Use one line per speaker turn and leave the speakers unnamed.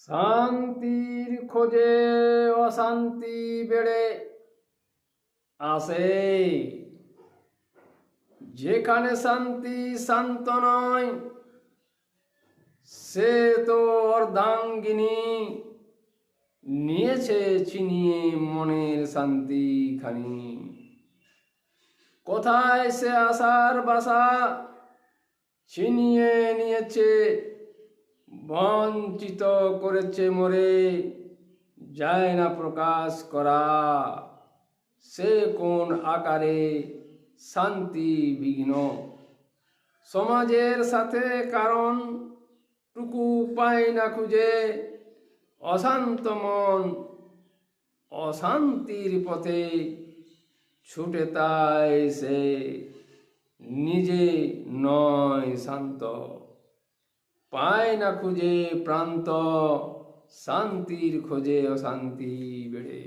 শান্তির খোঁজে অশান্তি বেড়ে আসে। যেখানে শান্তি শান্ত নয়, সে তো অর্ধাঙ্গিনী নিয়েছে ছিনিয়ে মনের শান্তি খানি। কোথায় সে আশার বাসা ছিনিয়ে নিয়েছে, বঞ্চিত করেছে মোরে, যায় না প্রকাশ করা। সে কোন আকারে শান্তি বিঘ্ন, সমাজের সাথে কারণ টুকু পায় না খুঁজে। অশান্ত মন অশান্তির পথে ছুটে, তাই সে নিজে নয় শান্ত। পায় না খুঁজে প্রান্ত, শান্তির খোঁজে অশান্তি বেড়ে।